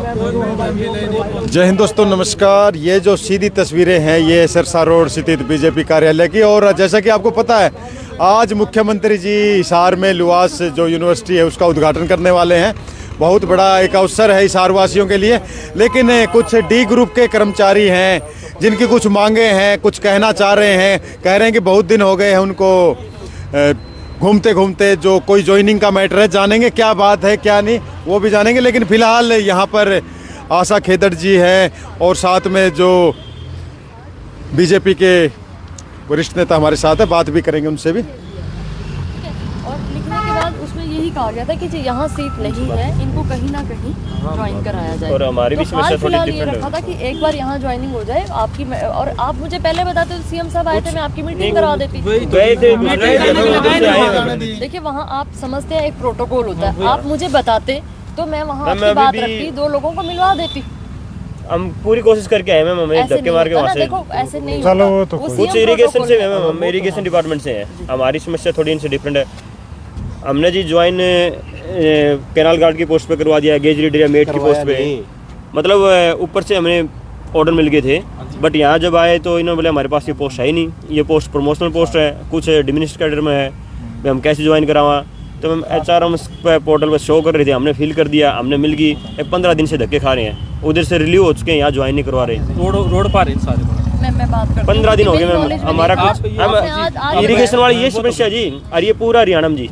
जय हिंद दोस्तों, नमस्कार। ये जो सीधी तस्वीरें हैं ये सिरसा रोड स्थित बीजेपी कार्यालय की, और जैसा कि आपको पता है आज मुख्यमंत्री जी हिसार में लुआस जो यूनिवर्सिटी है उसका उद्घाटन करने वाले हैं। बहुत बड़ा एक अवसर है हिसार वासियों के लिए, लेकिन कुछ डी ग्रुप के कर्मचारी हैं जिनकी कुछ मांगे हैं, कुछ कहना चाह रहे हैं। कह रहे हैं कि बहुत दिन हो गए हैं उनको घूमते घूमते, जो कोई ज्वाइनिंग का मैटर है, जानेंगे क्या बात है क्या नहीं वो भी जानेंगे। लेकिन फ़िलहाल यहाँ पर आशा खेदड़ जी हैं और साथ में जो बीजेपी के वरिष्ठ नेता हमारे साथ है, बात भी करेंगे उनसे भी। और लिखने के बाद उसमें यही कहा गया था कि जी यहाँ सीट नहीं है, इनको कहीं ना कहीं ज्वाइन कराया जाए। और हमारी भी समस्या थोड़ी फिलहाल ये डिफरेंट रखा था कि एक बार यहाँ ज्वाइनिंग हो जाए आपकी, और आप मुझे पहले बताते तो सीएम साहब आए थे, मैं आपकी मीटिंग करा देती। देखिए वहाँ आप समझते हैं एक प्रोटोकॉल होता है, आप मुझे बताते तो मैं वहाँ आपकी बात रखती, 2 लोगों को मिलवा देती। हम पूरी कोशिश करके आए मैम, हमें धक्के मार के वहाँ से। देखो ऐसे नहीं चलो होता। वो तो कुछ इरिगेशन से मैम, हम इरिगेशन डिपार्टमेंट से हैं, हमारी समस्या थोड़ी इनसे डिफरेंट है। हमने जी ज्वाइन कैनाल गार्ड की पोस्ट पे करवा दिया, गेजरी डेरिया मेट की पोस्ट पे, मतलब ऊपर से हमें ऑर्डर मिल गए थे। बट यहाँ जब आए तो इन्होंने बोले हमारे पास ये पोस्ट है ही नहीं, ये पोस्ट प्रमोशनल पोस्ट है, कुछ डिमिनिश्ड कैडर में है, हम कैसे ज्वाइन करावा। तो मैम HR हम पोर्टल पर शो कर रहे थे, हमने फिल कर दिया, हमने मिल गई। 15 दिन से धक्के खा रहे हैं, उधर से रिलीव हो चुके हैं, यहाँ ज्वाइन नहीं करवा रहे। रोड पार है सारे। मैं बात करती 15 दिन हो गए मैम हमारा कुछ इरिगेशन वाली ये समस्या जी। और ये पूरा हरियाणा में जी,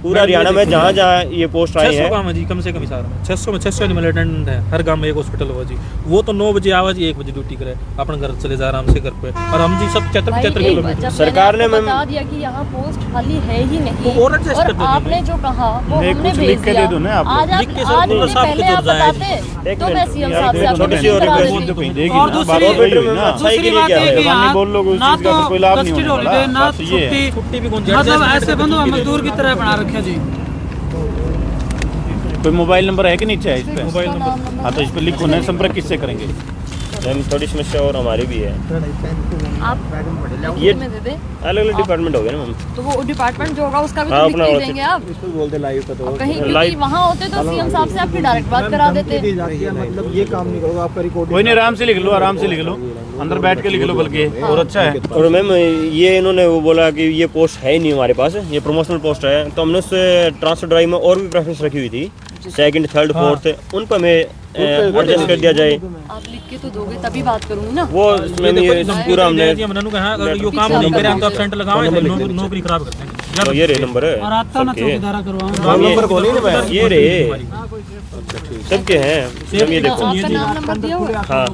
पूरा हरियाणा में जहाँ जहाँ ये पोस्ट आई है जी, कम से कम हिसार में 600 एनिमल अटेंडेंट है हर गांव में, एक हॉस्पिटल होगा जी। वो तो 9 बजे आवा जी, 1 बजे ड्यूटी करे, अपने घर चले जा आराम से घर पे। और हम जी सब 75 किलोमीटर सरकार ने मैम बता दिया कि यहाँ पोस्ट खाली है ही नहीं, तो और एडजस्ट कर दो। आपने जो कहा वो हमने भेज दिया। आज लिख के सर पूरा साफ पहले कर आप जाए बताते तो मैं सीएम साहब से आपको छोटी सी मीटिंग और करा रिक्वेस्ट देती। और दूसरी बात ये कि यहाँ बोल लोग उस ना चीज़ का तो कोई लाभ नहीं कस्टडी होने वाला। हॉलीडे ना बात ये है। छुट्टी, भी कौन मतलब ऐसे बंधु मजदूर की तरह बना रखे जी। कोई मोबाइल नंबर है कि नीचे है इस पे? Mobile number. हाँ तो इस पे लिखो ना, संपर्क किससे करेंगे? मैम थोड़ी समस्या और हमारी भी है, आप ये में दे दे अलग अलग डिपार्टमेंट हो गए ना मैम। तो वो डिपार्टमेंट जो होगा उसका भी हाँ, तो अपना लिख होते- देंगे आप। बोलते लाइव का तो कहीं क्योंकि लाइव- वहाँ होते तो सीएम साहब से आपकी डायरेक्ट बात करा देते। मतलब ये काम नहीं करोगे आपका रिकॉर्ड। कोई नहीं, आराम से लिख लो, आराम से लिख लो, अंदर बैठ के लिख लो, बल्कि और अच्छा है। और मैम ये इन्होंने वो बोला कि ये पोस्ट है ही नहीं हमारे पास, ये प्रमोशनल पोस्ट है। तो हमने उससे ट्रांसफर ड्राइव में और भी प्रेफरेंस रखी हुई थी, 2nd, 3rd, 4th, उन पर हमें एडजस्ट कर दिया जाए। आप लिख के तो दोगे तभी बात करूंगी ना। वो मैम ये पूरा हमने हमने कहा अगर यो काम नहीं करे हम तो एब्सेंट लगावे, नौकरी खराब करते हैं। तो ये रे नंबर है और आता ना सबके। चौकीदारा करवाऊं। नंबर खोली ना भाई। ये रे सबके हैं मैम, ये देखो। आपका नाम नंबर दिया हुआ है? हाँ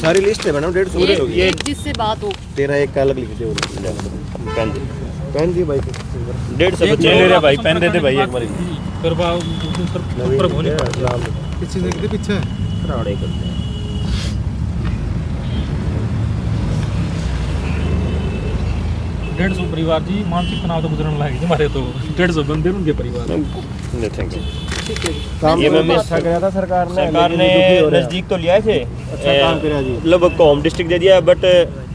सारी लिस्ट है मैडम, 150 ये जिससे बात हो। तेरा एक का अलग लिख दे। पेन पहन दी भाई। 150 बच्चे ले ले भाई, पेन दे दे भाई एक बार। फिर ऊपर होने पीछे देख दे, पीछे राड़े करते हैं। 150 परिवार जी मानसिक तनाव तो गुजरने लगे हमारे, तो 150 बंदे उनके परिवार। Thank you. काम ये मैम अच्छा कराया था सरकार ने। सरकार ने नजदीक तो लिया थे, अच्छा काम करा जी। लगभग को होम डिस्ट्रिक्ट दे दिया, बट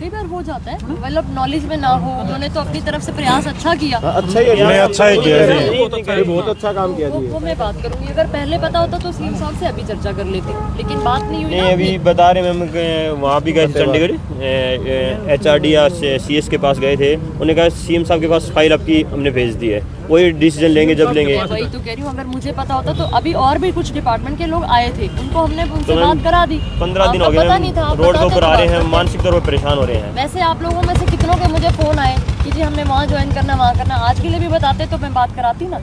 कई बार हो जाता है, मतलब नॉलेज में ना हो, उन्होंने तो अपनी तरफ से प्रयास अच्छा किया। अच्छा ही है, नहीं, अच्छा ही किया जी। बहुत अच्छा काम किया जी। वो मैं बात करूंगी, अगर पहले पता होता तो सीएम साहब से अभी चर्चा कर लेती, लेकिन बात नहीं हुई नहीं ना। अभी बता रहे मैम, वहाँ भी गए थे चंडीगढ़, HRD या CS के पास गए थे। उन्होंने कहा CM साहब के पास फाइल आपकी हमने भेज दी है, वही डिसीजन लेंगे जब लेंगे। मैं वही तो कह रही हूँ, अगर मुझे पता होता तो अभी और भी कुछ डिपार्टमेंट के लोग आए थे, उनको हमने उनसे तो मैम, बात करा दी। 15 दिन हो आपको गए पता नहीं था, आप रोड के बताते ऊपर तो आ रहे बात हैं, करते। मानसिक तौर पर परेशान हो रहे हैं। वैसे आप लोगों में से कितनों के मुझे फोन आए कि जी हमने वहाँ ज्वाइन करना, वहाँ करना, आज के लिए भी बताते तो मैं बात कराती ना।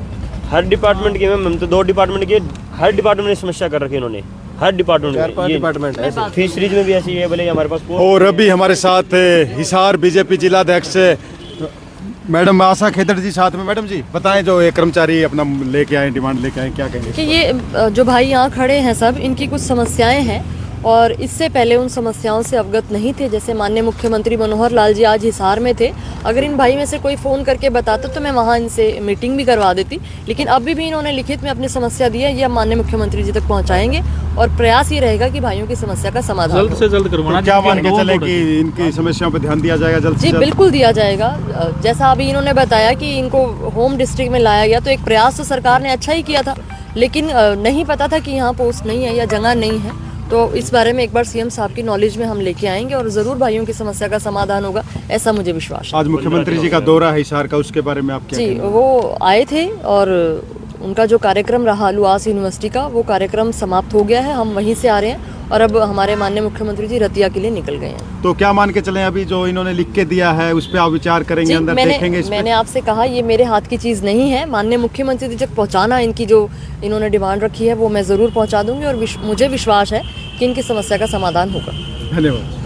हर डिपार्टमेंट की मैम, हम तो 2 डिपार्टमेंट की, हर डिपार्टमेंट में समस्या कर रखी है इन्होंने, हर डिपार्टमेंट 4-5 में। डिपार्टमेंट है। फिशरीज में भी ऐसी है, बोले हमारे पास पोस्ट। और अभी हमारे साथ हिसार बीजेपी जिलाध्यक्ष मैडम आशा खेदड़ जी साथ में। मैडम जी बताएं, जो ये कर्मचारी अपना लेके आए, डिमांड लेके आए, क्या कहेंगे? कि ये जो भाई यहाँ खड़े हैं सब, इनकी कुछ समस्याएं हैं और इससे पहले उन समस्याओं से अवगत नहीं थे। जैसे माननीय मुख्यमंत्री मनोहर लाल जी आज हिसार में थे, अगर इन भाई में से कोई फ़ोन करके बताता तो मैं वहाँ इनसे मीटिंग भी करवा देती, लेकिन अभी भी इन्होंने लिखित में अपनी समस्या दी है, ये हम माननीय मुख्यमंत्री जी तक पहुँचाएंगे और प्रयास ये रहेगा कि भाइयों की समस्या का समाधान जल्द से जल्द करवाना। क्या मान के चले कि इनकी समस्याओं पर ध्यान दिया जाएगा जल्द से जी जल्द? बिल्कुल दिया जाएगा। जैसा अभी इन्होंने बताया कि इनको होम डिस्ट्रिक्ट में लाया गया, तो एक प्रयास तो सरकार ने अच्छा ही किया था, लेकिन नहीं पता था कि यहाँ पोस्ट नहीं है या जगह नहीं है, तो इस बारे में एक बार सीएम साहब की नॉलेज में हम लेके आएंगे और ज़रूर भाइयों की समस्या का समाधान होगा, ऐसा मुझे विश्वास है। आज मुख्यमंत्री जी का दौरा है हिसार का, उसके बारे में आप क्या जी, कहेंगे? वो आए थे और उनका जो कार्यक्रम रहा लुआस यूनिवर्सिटी का, वो कार्यक्रम समाप्त हो गया है। हम वहीं से आ रहे हैं और अब हमारे माननीय मुख्यमंत्री जी रतिया के लिए निकल गए हैं। तो क्या मान के चलें, अभी जो इन्होंने लिख के दिया है उस पर आप विचार करेंगे, जी, अंदर देखेंगे इस पे? मैंने आपसे कहा ये मेरे हाथ की चीज़ नहीं है। माननीय मुख्यमंत्री जी तक पहुंचाना, इनकी जो इन्होंने डिमांड रखी है वो मैं ज़रूर पहुंचा दूंगी और मुझे विश्वास है कि इनकी समस्या का समाधान होगा। धन्यवाद।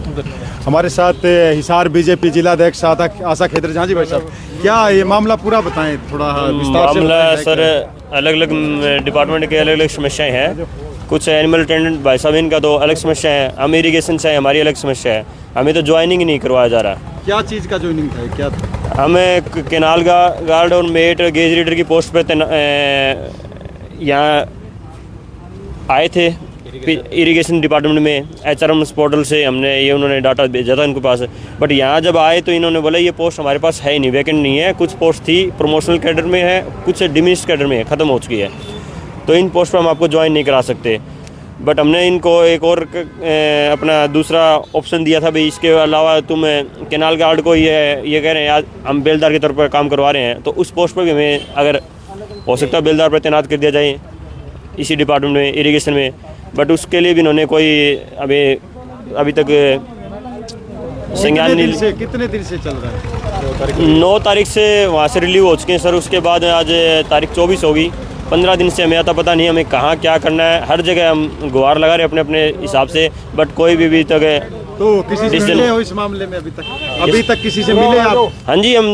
हमारे साथ हिसार बीजेपी जिलाध्यक्ष आशा खेत्र झांझी भाई साहब, क्या ये मामला पूरा बताएं, थोड़ा विस्तार से मामला बताएं। सर अलग अलग डिपार्टमेंट के अलग अलग समस्याएं हैं। कुछ एनिमल अटेंडेंट भाई साहब इनका तो अलग समस्या है, हम इरीगेशन से हमारी अलग समस्या है। हमें तो ज्वाइनिंग ही नहीं करवाया जा रहा। क्या चीज़ का ज्वाइनिंग था, क्या था? हमें केनाल गार्ड और मेट गेज रीडर की पोस्ट पे यहाँ आए थे इरिगेशन डिपार्टमेंट में। HRM पोर्टल से हमने ये उन्होंने डाटा भेजा था इनके पास, बट यहाँ जब आए तो इन्होंने बोला ये पोस्ट हमारे पास है ही नहीं, वैकेंट नहीं है। कुछ पोस्ट थी प्रमोशनल कैडर में है, कुछ डिमिनिश्ड कैडर में है, ख़त्म हो चुकी है, तो इन पोस्ट पर हम आपको ज्वाइन नहीं करा सकते। बट हमने इनको एक और अपना दूसरा ऑप्शन दिया था, भाई इसके अलावा तुम केनाल गार्ड को ये कह रहे हैं आज हम बेलदार के तौर पर काम करवा रहे हैं, तो उस पोस्ट पर भी हमें अगर हो सकता है बेलदार पर तैनात कर दिया जाए इसी डिपार्टमेंट में इरिगेशन में। बट उसके लिए भी इन्होंने कोई अभी तक संज्ञान नहीं। कितने दिन से चल रहा है? 9 तारीख से वहाँ से रिलीव हो चुके हैं सर। उसके बाद आज तारीख 24 होगी। 15 दिन से हमें आता पता नहीं हमें कहाँ क्या करना है। हर जगह हम गुहार लगा रहे अपने अपने हिसाब से, बट कोई भी अभी तक तो किसी से मिले हो इस मामले में अभी तक किसी से मिले आप? हाँ जी, हम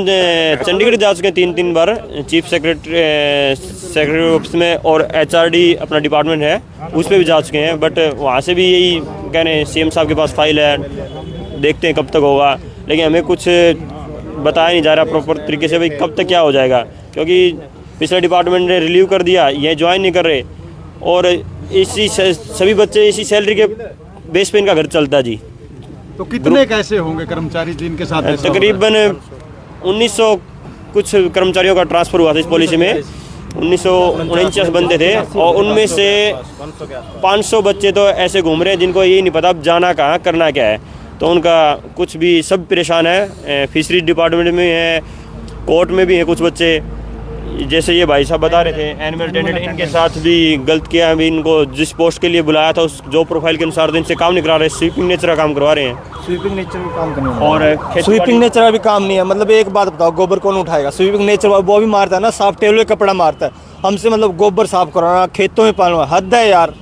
चंडीगढ़ जा चुके हैं 3 बार, चीफ सेक्रेटरी ऑफिस में, और HRD अपना डिपार्टमेंट है उस पर भी जा चुके हैं। बट वहाँ से भी यही कह रहे हैं CM साहब के पास फाइल है, देखते हैं कब तक होगा। लेकिन हमें कुछ बताया नहीं जा रहा प्रॉपर तरीके से भाई कब तक क्या हो जाएगा, क्योंकि पिछले डिपार्टमेंट ने रिलीव कर दिया, ये ज्वाइन नहीं कर रहे, और इसी सभी बच्चे इसी सैलरी के बेस पे इनका घर चलता जी। तो कितने कैसे होंगे कर्मचारी जिनके साथ ऐसा तकरीबन 1900 कुछ कर्मचारियों का ट्रांसफ़र हुआ था इस पॉलिसी में। 1949 बंदे थे और उनमें से 500 बच्चे तो ऐसे घूम रहे हैं जिनको ये नहीं पता अब जाना कहाँ करना क्या है। तो उनका कुछ भी सब परेशान है। फिशरीज डिपार्टमेंट में है, कोर्ट में भी हैं कुछ बच्चे, जैसे ये भाई साहब बता रहे थे एनिमल अटेंडेंट, इनके साथ भी गलत किया। अभी इनको जिस पोस्ट के लिए बुलाया था उस जो प्रोफाइल के अनुसार तो इनसे काम नहीं करा रहे, स्वीपिंग नेचर का काम करवा रहे हैं। स्वीपिंग नेचर का काम करने और स्वीपिंग नेचर का भी काम नहीं है। मतलब एक बात बताओ, गोबर कौन उठाएगा? स्वीपिंग नेचर वो भी मारता है ना, साफ टेबल पे कपड़ा मारता है। हमसे मतलब गोबर साफ कराना, खेतों में पालना, हद है यार।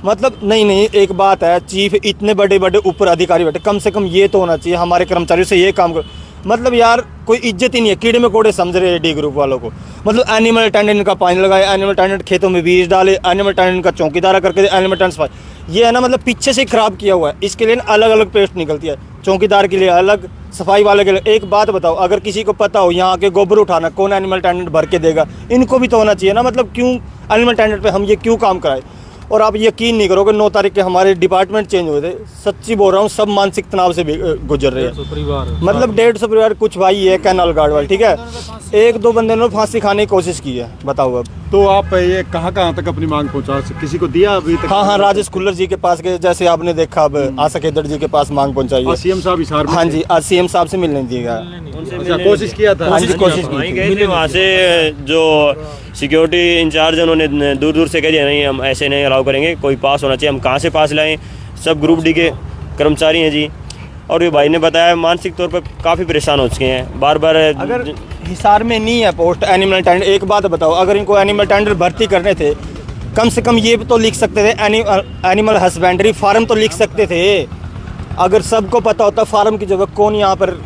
मतलब नहीं, एक बात है, चीफ इतने बड़े बड़े ऊपर अधिकारी बैठे, कम से कम ये तो होना चाहिए हमारे कर्मचारियों से ये काम करो। मतलब यार कोई इज्जत ही नहीं है, कीड़े में कोड़े समझ रहे हैं D ग्रुप वालों को। मतलब एनिमल अटेंडेंट का पानी लगाए, एनिमल अटेंडेंट खेतों में बीज डाले, एनिमल अटेंडेंट का चौकीदारा करके दे, एनिमल अटेंडेंट सफाई। ये है ना, मतलब पीछे से खराब किया हुआ है। इसके लिए अलग अलग पेस्ट निकलती है, चौकीदार के लिए अलग, सफाई वाले के लिए। एक बात बताओ, अगर किसी को पता हो यहाँ के गोबर उठाना कौन एनिमल अटेंडेंट भर के देगा, इनको भी तो होना चाहिए ना। मतलब क्यों एनिमल अटेंडेंट पे हम ये क्यों काम कराए? और आप यकीन नहीं करोगे, 9 तारीख के हमारे डिपार्टमेंट चेंज हुए थे। सच्ची बोल रहा हूँ, सब मानसिक तनाव से गुजर रहे हैं। मतलब 150 परिवार, कुछ भाई है कैनाल गार्ड वाले, ठीक है, 1-2 बंदे ने फांसी खाने की कोशिश की है, बताओ अब। तो आप ये कहाँ तक अपनी मांग पहुँचा सकते, किसी को दिया अभी तक? हाँ, राजेश खुल्लर जी के पास गए, जैसे आपने देखा। अब आशा खेदड़ जी के पास मांग पहुंचाई है। CM साहब हिसार में? हाँ जी, आज CM साहब से मिलने दिएगा। अच्छा, कोशिश किया था? हाँ जी, कोशिश की वहीं गए थे। वहाँ से जो सिक्योरिटी इंचार्ज है उन्होंने दूर दूर से कह दिया नहीं हम ऐसे नहीं अलाउ करेंगे, कोई पास होना चाहिए। हम कहाँ से पास लाएं? सब ग्रुप D के कर्मचारी हैं जी। और ये भाई ने बताया मानसिक तौर पर काफ़ी परेशान हो चुके हैं, बार बार। अगर हिसार में नहीं है पोस्ट एनिमल अटेंडेंट, एक बात बताओ, अगर इनको एनिमल अटेंडेंट भर्ती करने थे, कम से कम ये तो लिख सकते थे, एनिमल हस्बेंड्री फार्म तो लिख सकते थे। अगर सबको पता होता फार्म की जगह कौन यहाँ पर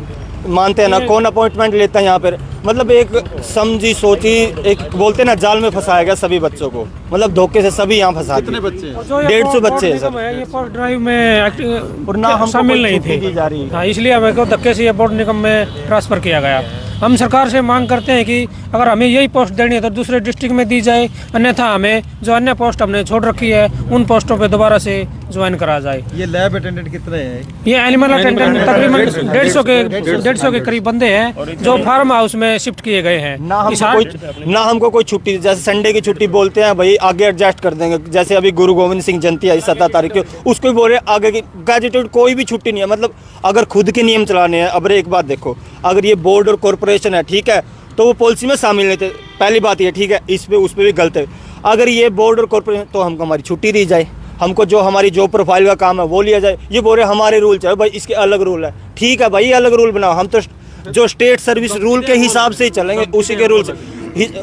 मानते हैं ना, कौन अपॉइंटमेंट लेता है यहाँ पर। मतलब एक समझी सोची, एक बोलते ना जाल में फंसाया गया सभी बच्चों को। मतलब धोखे से सभी यहाँ फंसा दिए। कितने बच्चे हैं? 150 बच्चे हैं सर। ये पोस्ट ड्राइव में और ना हम शामिल नहीं थे, की जा रही है। हाँ, इसलिए हमें को धक्के से ये बोर्ड निगम में ट्रांसफ़र किया गया। हम सरकार से मांग करते हैं कि अगर हमें यही पोस्ट देनी है तो दूसरे डिस्ट्रिक्ट में दी जाए, अन्यथा हमें जो अन्य पोस्ट हमने छोड़ रखी है उन पोस्टों पे दोबारा से ज्वाइन करा जाए। ये लैब अटेंडेंट कितने हैं? ये एनिमल अटेंडेंट तकरीबन 150 के करीब बंदे हैं जो फार्म हाउस में शिफ्ट किए गए हैं। ना हमको कोई छुट्टी, जैसे संडे की छुट्टी बोलते हैं भाई आगे एडजस्ट कर देंगे। जैसे अभी गुरु गोविंद सिंह जयंती आई 17 तारीख को, उसको भी बोल रहे आगे की गैजेटेड कोई भी छुट्टी नहीं है। मतलब अगर खुद के नियम चलाने हैं, अब एक बात देखो, अगर ये बोर्ड और कॉरपोरेशन है ठीक है तो वो पॉलिसी में शामिल नहीं थे, पहली बात ये ठीक है, इस पे उस पे भी गलत है। अगर ये बोर्ड और कॉरपोरेशन तो हमको हमारी छुट्टी दी जाए, हमको जो हमारी जॉब प्रोफाइल का काम है वो लिया जाए। ये बोल रहे हमारे रूल चले भाई, इसके अलग रूल है, ठीक है भाई अलग रूल बनाओ, हम तो जो स्टेट सर्विस रूल के हिसाब से ही चलेंगे, उसी के रूल से।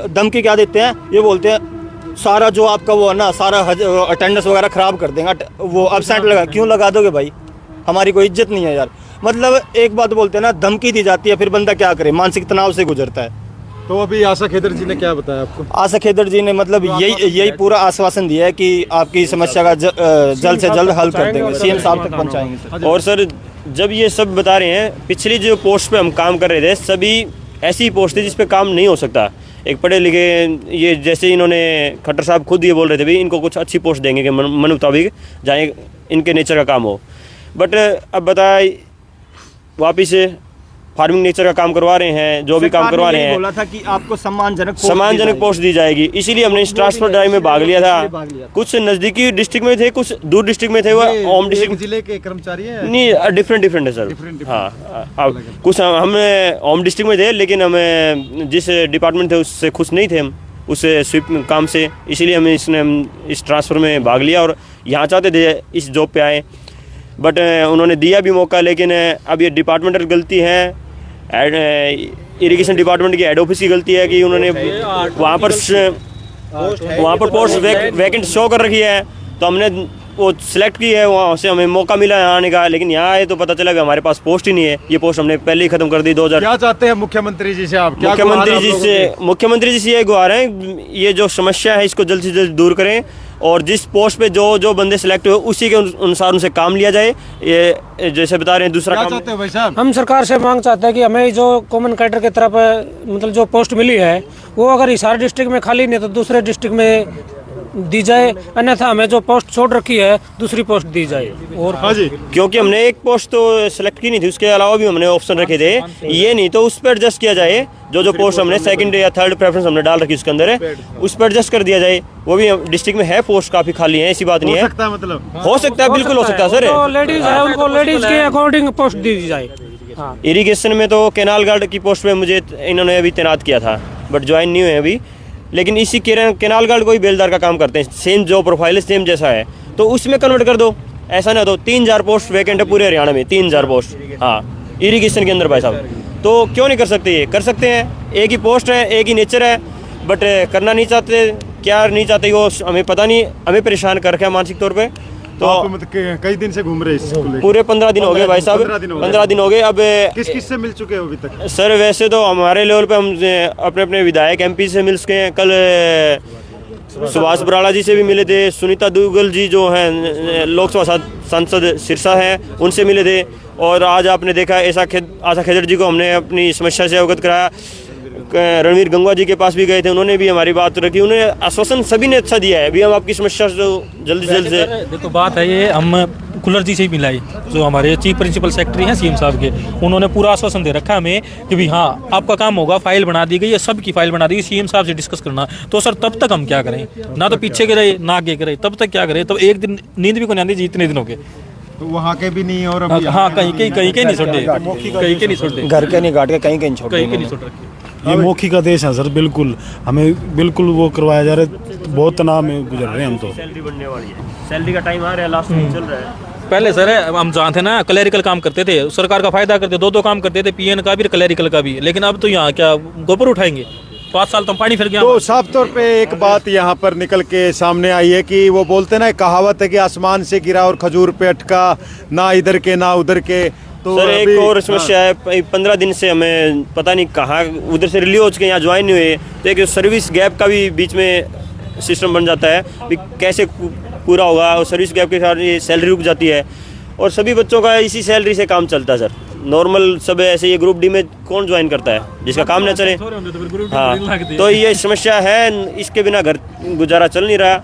धमकी क्या देते हैं, ये बोलते हैं सारा जो आपका वो है ना सारा अटेंडेंस वगैरह ख़राब कर देंगे, वो एब्सेंट लगा, क्यों लगा दोगे भाई, हमारी कोई इज्जत नहीं है यार। मतलब एक बात बोलते हैं ना, धमकी दी जाती है, फिर बंदा क्या करे, मानसिक तनाव से गुजरता है। तो अभी आशा खेदर जी ने क्या बताया आपको? आशा खेदर जी ने मतलब यही पूरा आश्वासन दिया है कि आपकी समस्या का जल्द से जल्द हल कर देंगे, सीएम साहब तक पहुंचाएंगे। और सर जब ये सब बता रहे हैं, पिछली जो पोस्ट पे हम काम कर रहे थे सभी ऐसी पोस्ट थी जिस पे काम नहीं हो सकता। एक पढ़े लिखे, ये जैसे इन्होंने खट्टर साहब खुद ये बोल रहे थे भाई इनको कुछ अच्छी पोस्ट देंगे कि मन मुताबिक जहाँ इनके नेचर का काम हो। बट अब बताए वापिस फार्मिंग नेचर का काम करवा रहे हैं, जो भी काम करवा रहे हैं, बोला था कि आपको सम्मानजनक पोस्ट दी जाएगी, इसीलिए हमने इस ट्रांसफर ड्राइव में भाग लिया था। कुछ नज़दीकी डिस्ट्रिक्ट में थे, कुछ दूर डिस्ट्रिक्ट में थे, वो होम डिस्ट्रिक्ट जिले के कर्मचारी हैं? नहीं, डिफरेंट है सर। हाँ, कुछ हम होम डिस्ट्रिक्ट में थे, लेकिन हम जिस डिपार्टमेंट थे उससे खुश नहीं थे हम, उस स्वीप काम से, इसीलिए हमें इस ट्रांसफ़र में भाग लिया और यहाँ चाहते थे इस जॉब पे आए। बट उन्होंने दिया भी मौका, लेकिन अब ये डिपार्टमेंटल गलती है, इरिगेशन डिपार्टमेंट की हेड ऑफिस की गलती है कि उन्होंने वहाँ पर पोस्ट वैकेंट शो कर रखी है, तो हमने वो सिलेक्ट की है, वहाँ से हमें मौका मिला है आने का, लेकिन यहाँ आए तो पता चला कि हमारे पास पोस्ट ही नहीं है। ये पोस्ट हमने पहले ही खत्म कर दी 2000। क्या चाहते हैं मुख्यमंत्री जी से आप? मुख्यमंत्री जी से ये गुहार है, ये जो समस्या है इसको जल्द से जल्द दूर करें और जिस पोस्ट पे जो बंदे सिलेक्ट हुए उसी के अनुसार उनसे काम लिया जाए। ये जैसे बता रहे हैं दूसरा क्या काम चाहते हैं भाई साहब? हम सरकार से मांग चाहते हैं कि हमें जो कॉमन कैडर की तरफ मतलब जो पोस्ट मिली है वो अगर हिसार डिस्ट्रिक्ट में खाली नहीं तो दूसरे डिस्ट्रिक्ट में दी जाए, अन्यथा हमें जो पोस्ट छोड़ रखी है दूसरी पोस्ट दी जाए। और हाँ जी, क्योंकि हमने एक पोस्ट तो सिलेक्ट की नहीं थी, उसके अलावा भी हमने ऑप्शन रखे थे, ये नहीं तो उस पर एडजस्ट किया जाए। जो पोस्ट हमने सेकंड या थर्ड प्रेफरेंस हमने डाल रखी उसके अंदर है, उस पर एडजस्ट कर दिया जाए। वो भी डिस्ट्रिक्ट में है, पोस्ट काफी खाली है, ऐसी बात नहीं है। मतलब हो सकता है, बिल्कुल हो सकता है सर। लेडीज है उनको लेडीज के अकॉर्डिंग पोस्ट दी जाए। हाँ, इरिगेशन में तो कैनाल गार्ड की पोस्ट पे मुझे इन्होंने अभी तैनात किया था, बट ज्वाइन नहीं हुए अभी। लेकिन इसी कैनाल गार्ड को ही बेलदार का काम करते हैं, सेम जॉब प्रोफाइल है, सेम जैसा है, तो उसमें कन्वर्ट कर दो। ऐसा ना तो 3000 पोस्ट वैकेंट है पूरे हरियाणा में, 3000 पोस्ट, हाँ इरिगेशन के अंदर भाई साहब। तो क्यों नहीं कर सकते? ये कर सकते हैं, एक ही पोस्ट है, एक ही नेचर है, बट करना नहीं चाहते। क्या नहीं चाहते वो हमें पता नहीं, हमें परेशान कर रखा है मानसिक तौर पर। तो आप मतलब कई दिन से घूम रहे हैं? पूरे 15 दिन हो गए भाई साहब, 15 दिन हो गए। अब किस से मिल चुके हो अभी तक? सर वैसे तो हमारे लेवल पे हम अपने विधायक MP से मिल चुके हैं। कल सुभाष बराड़ा जी से भी मिले थे, सुनीता दुग्गल जी जो हैं लोकसभा सांसद सिरसा हैं, उनसे मिले थे। और आज आपने देखा आशा खेदर जी को हमने अपनी समस्या से अवगत कराया। रणवीर गंगवा जी के पास भी गए थे, उन्होंने भी हमारी बात रखी, उन्होंने आश्वासन सभी ने अच्छा दिया है। अभी हम आपकी समस्या से जल्द से देखो बात है ये, हम कुलर जी से ही मिलाई, जो हमारे चीफ प्रिंसिपल सेक्रेटरी हैं CM साहब के, उन्होंने पूरा आश्वासन दे रखा है हमें कि भाई हाँ आपका काम होगा, फाइल बना दी गई है, सबकी फाइल बना दी गई, CM साहब से डिस्कस करना। तो सर तब तक हम क्या करें, ना तो पीछे गिरे ना आगे गिरे, तब तक क्या करें? तब एक दिन नींद भी को नहीं आती जी, इतने दिन हो गए। तो वहाँ के भी नहीं और हाँ कहीं नहीं छोड़े, कहीं के नहीं छोड़े, घर के नहीं काट के कहीं छोड़ कहीं के नहीं छोड़ रखे। ये मौखिक आदेश है सर, बिल्कुल हमें बिल्कुल वो करवाया जा रहा है, बहुत तनाव में गुजर रहे हैं हम तो। सैलरी बनने वाली है, सैलरी का टाइम आ रहा है, लास्ट में चल रहा है। पहले सर हम जहाँ थे ना क्लैरिकल काम करते थे, सरकार का फायदा करते, दो काम करते थे, PN का भी क्लैरिकल का भी। लेकिन अब तो यहाँ क्या गोबर उठाएंगे, 5 साल तो पानी फिर गया। तो साफ तौर पे एक बात यहाँ पर निकल के सामने आई है कि वो बोलते ना, कहावत है कि आसमान से गिरा और खजूर पे अटका, ना इधर के ना उधर के। तो सर एक और समस्या है, 15 दिन से हमें पता नहीं कहाँ उधर से रिलीव हो चुके हैं, यहाँ ज्वाइन नहीं हुए, तो एक सर्विस गैप का भी बीच में सिस्टम बन जाता है कि कैसे पूरा होगा, और सर्विस गैप के साथ ये सैलरी रुक जाती है, और सभी बच्चों का इसी सैलरी से काम चलता है सर। नॉर्मल सब ऐसे, ये ग्रुप D में कौन ज्वाइन करता है जिसका काम ना चले? हाँ, तो ये समस्या है, इसके बिना घर गुजारा चल नहीं रहा।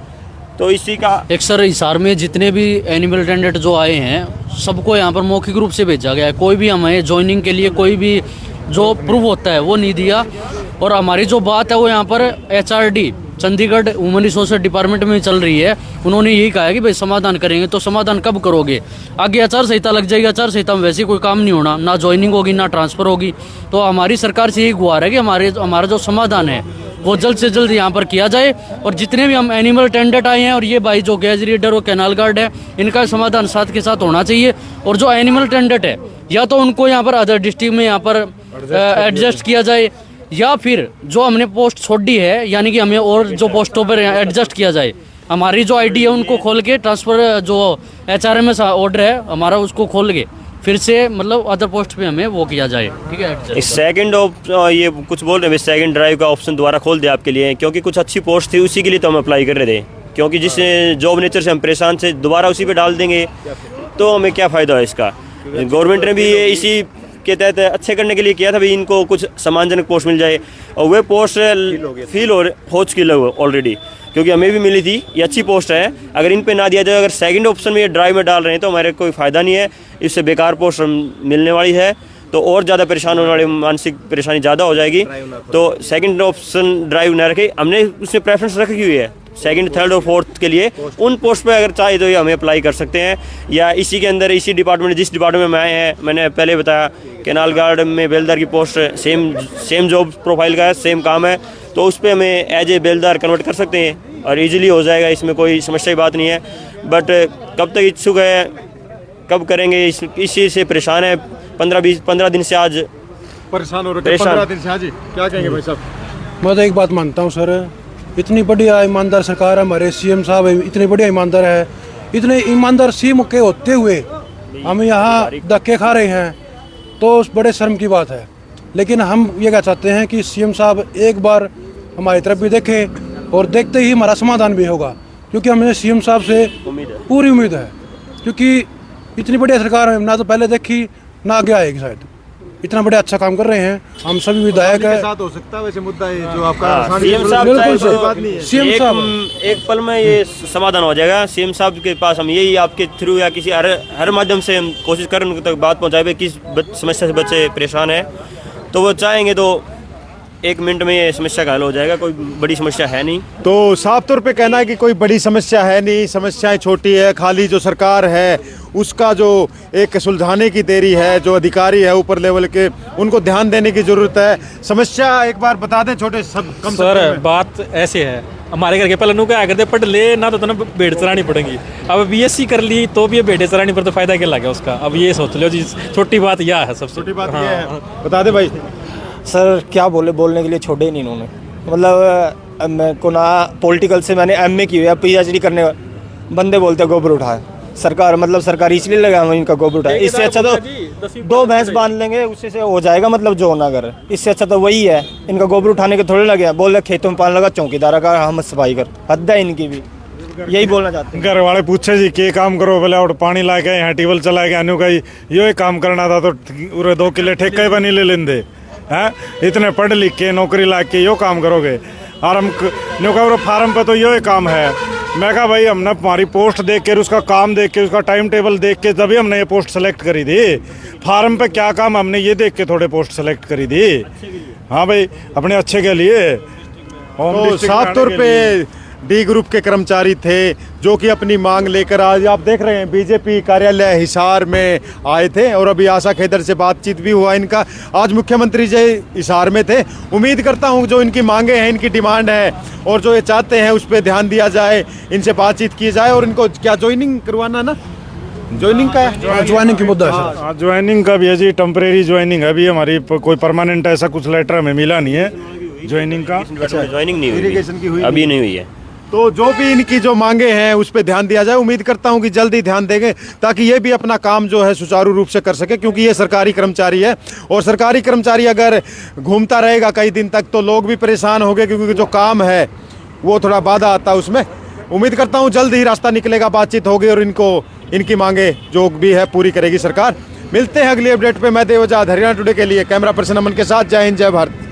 तो इसी का एक सर हिसार में जितने भी एनिमल अटेंडेंट जो आए हैं सबको यहाँ पर मौखिक रूप से भेजा गया है। कोई भी हमें ज्वाइनिंग के लिए कोई भी जो प्रूफ होता है वो नहीं दिया। और हमारी जो बात है वो यहाँ पर HRD Chandigarh women resource department में चल रही है। उन्होंने यही कहा है कि भाई समाधान करेंगे। तो समाधान कब करोगे? आगे आचार संहिता लग जाएगी, आचार संहिता में वैसे कोई काम नहीं होना, ना ज्वाइनिंग होगी ना ट्रांसफ़र होगी। तो हमारी सरकार से यही गुहार है कि हमारा जो समाधान है वो जल्द से जल्द यहाँ पर किया जाए। और जितने भी हम एनिमल अटेंडेंट आए हैं और ये भाई जो गैज रीडर और कैनाल गार्ड है, इनका समाधान साथ के साथ होना चाहिए। और जो एनिमल अटेंडेंट है या तो उनको यहाँ पर अदर डिस्ट्रिक्ट में यहाँ पर एडजस्ट किया जाए, या फिर जो हमने पोस्ट छोड़ी है यानी कि हमें और जो पोस्टों पर एडजस्ट किया जाए। हमारी जो ID है उनको खोल के ट्रांसफ़र जो HRMS ऑर्डर है हमारा उसको खोल के फिर से मतलब अदर पोस्ट पे हमें वो किया जाए। ठीक है, सेकंड ये कुछ बोल रहे हैं सेकंड ड्राइव का ऑप्शन दोबारा खोल दिया आपके लिए, क्योंकि कुछ अच्छी पोस्ट थी उसी के लिए तो हम अप्लाई कर रहे थे। क्योंकि जिस जॉब नेचर से हम परेशान थे दोबारा उसी पे डाल देंगे तो हमें क्या फ़ायदा है इसका। गवर्नमेंट ने भी ये इसी के तहत अच्छे करने के लिए किया था भी इनको कुछ सम्मानजनक पोस्ट मिल जाए, और वे पोस्ट फील हो चुकी लोग ऑलरेडी, क्योंकि हमें भी मिली थी। ये अच्छी पोस्ट है, अगर इन पे ना दिया जाए, अगर सेकंड ऑप्शन में ये ड्राइव में डाल रहे हैं तो हमारे कोई फ़ायदा नहीं है। इससे बेकार पोस्ट मिलने वाली है तो और ज़्यादा परेशान होने वाली, मानसिक परेशानी ज़्यादा हो जाएगी। तो सेकंड ऑप्शन ड्राइव ना रखे, हमने उसमें प्रेफरेंस रखी हुई है सेकंड, थर्ड और फोर्थ के लिए। उन पोस्ट पे अगर चाहे तो ये हमें अप्लाई कर सकते हैं, या इसी के अंदर इसी डिपार्टमेंट जिस डिपार्टमेंट में आए हैं, मैंने पहले बताया कैनाल गार्ड में बेलदार की पोस्ट सेम जॉब प्रोफाइल का है, सेम काम है, तो उस पर हमें एज ए बेलदार कन्वर्ट कर सकते हैं और ईजिली हो जाएगा, इसमें कोई समस्या की बात नहीं है। बट कब तक इच्छुक है, कब करेंगे, इस चीज़ से परेशान है। 15 दिन से आज परेशान हो रहे हैं। 15 दिन से। हाँ जी, क्या कहेंगे भाई साहब? मैं तो एक बात मानता हूँ सर, इतनी बढ़िया ईमानदार सरकार है, हमारे CM साहब इतने बढ़िया ईमानदार है। इतने ईमानदार CM के होते हुए हम यहाँ धक्के खा रहे हैं तो बड़े शर्म की बात है। लेकिन हम ये क्या चाहते हैं कि CM साहब एक बार हमारी तरफ भी देखें और देखते ही हमारा समाधान भी होगा, क्योंकि हमें CM साहब से पूरी उम्मीद है। क्योंकि इतनी बढ़िया सरकार है, ना तो पहले देखी ना आगे आएगी शायद। इतना बड़ा अच्छा काम कर रहे हैं, हम सभी विधायक है। साथ हो सकता है वैसे मुद्दा है जो आपका CM साहब बिल्कुल सही बात नहीं है। CM साहब एक पल में ये समाधान हो जाएगा। CM साहब के पास हम यही आपके थ्रू या किसी हर माध्यम से हम कोशिश करें उनके तक बात पहुँचाए, किस समस्या से बच्चे परेशान हैं, तो वो चाहेंगे तो 1 मिनट में ये समस्या का हल हो जाएगा। कोई बड़ी समस्या है नहीं। तो साफ तौर पे कहना है कि कोई बड़ी समस्या है नहीं, समस्याएं छोटी है, खाली जो सरकार है उसका जो एक सुलझाने की देरी है, जो अधिकारी है ऊपर लेवल के उनको ध्यान देने की जरूरत है। समस्या एक बार बता दें छोटे सब कम सर, बात ऐसे है, हमारे घर के पहले नु क्या करते पढ़ ले ना तो ना भेड़ चरानी पड़ेगी। अब BSc कर ली तो भी ये भेड़े चरानी पर तो फायदा क्या लगा उसका। अब ये सोच लो जी, छोटी बात यह है, सबसे छोटी बात ये है। बता दे भाई सर, क्या बोलने के लिए छोड़े ही नहीं इन्होंने। मतलब मैं को ना पॉलिटिकल से मैंने MA की हुई है, PhD करने बंदे बोलते हैं गोबर उठाए सरकार, मतलब सरकार इसलिए लगा इनका गोबर उठाए। इससे अच्छा तो 2 भैंस बांध लेंगे, उससे से हो जाएगा, मतलब जो होना कर। इससे अच्छा तो वही है, इनका गोबर उठाने के थोड़े लगे हैं। बोल रहे खेतों में पानी लगा, चौकीदार का हम सफाई कर, हद है इनकी भी। यही बोलना चाहते हैं। घर वाले पूछे जी के काम करो, बोले और पानी ला के यहाँ टेबल चला के अनु का यो काम करना था तो 2 किले ठेके पर नहीं ले लेंदे हैं। इतने पढ़ लिख के नौकरी ला के यो काम करोगे, और हम न्यू फार्म पे तो यो काम है। मैं कहा भाई हमने हमारी पोस्ट देख के, उसका काम देख के, उसका टाइम टेबल देख के तभी हमने ये पोस्ट सेलेक्ट करी थी। फार्म पे क्या काम हमने ये देख के थोड़े पोस्ट सेलेक्ट करी थी। हाँ भाई, अपने अच्छे के लिए। तो साफ तौर पे D ग्रुप के कर्मचारी थे जो कि अपनी मांग लेकर आज आप देख रहे हैं बीजेपी कार्यालय हिसार में आए थे, और अभी आशा खेदर से बातचीत भी हुआ इनका। आज मुख्यमंत्री जी हिसार में थे। उम्मीद करता हूं जो इनकी मांगे हैं, इनकी डिमांड है और जो ये चाहते हैं उस पर ध्यान दिया जाए, इनसे बातचीत की जाए। और इनको क्या ज्वाइनिंग करवाना ना, ज्वाइनिंग का ज्वाइनिंग की मुद्दा है सर। ज्वाइनिंग का भी है जी, टेम्परेरी ज्वाइनिंग है अभी हमारी, कोई परमानेंट ऐसा कुछ लेटर हमें मिला नहीं है ज्वाइनिंग का। ज्वाइनिंग नहीं हुई, इरिगेशन की हुई अभी नहीं हुई है। तो जो भी इनकी जो मांगे हैं उस पर ध्यान दिया जाए। उम्मीद करता हूं कि जल्दी ध्यान देंगे ताकि ये भी अपना काम जो है सुचारू रूप से कर सके, क्योंकि ये सरकारी कर्मचारी है और सरकारी कर्मचारी अगर घूमता रहेगा कई दिन तक तो लोग भी परेशान होंगे, क्योंकि जो काम है वो थोड़ा बाधा आता है उसमें। उम्मीद करता हूँ जल्द ही रास्ता निकलेगा, बातचीत होगी और इनकी मांगे जो भी है पूरी करेगी सरकार। मिलते हैं अगली अपडेट पे। मैं देवजा, हरियाणा टुडे के लिए कैमरा पर्सन अमन के साथ। जय हिंद, जय भारत।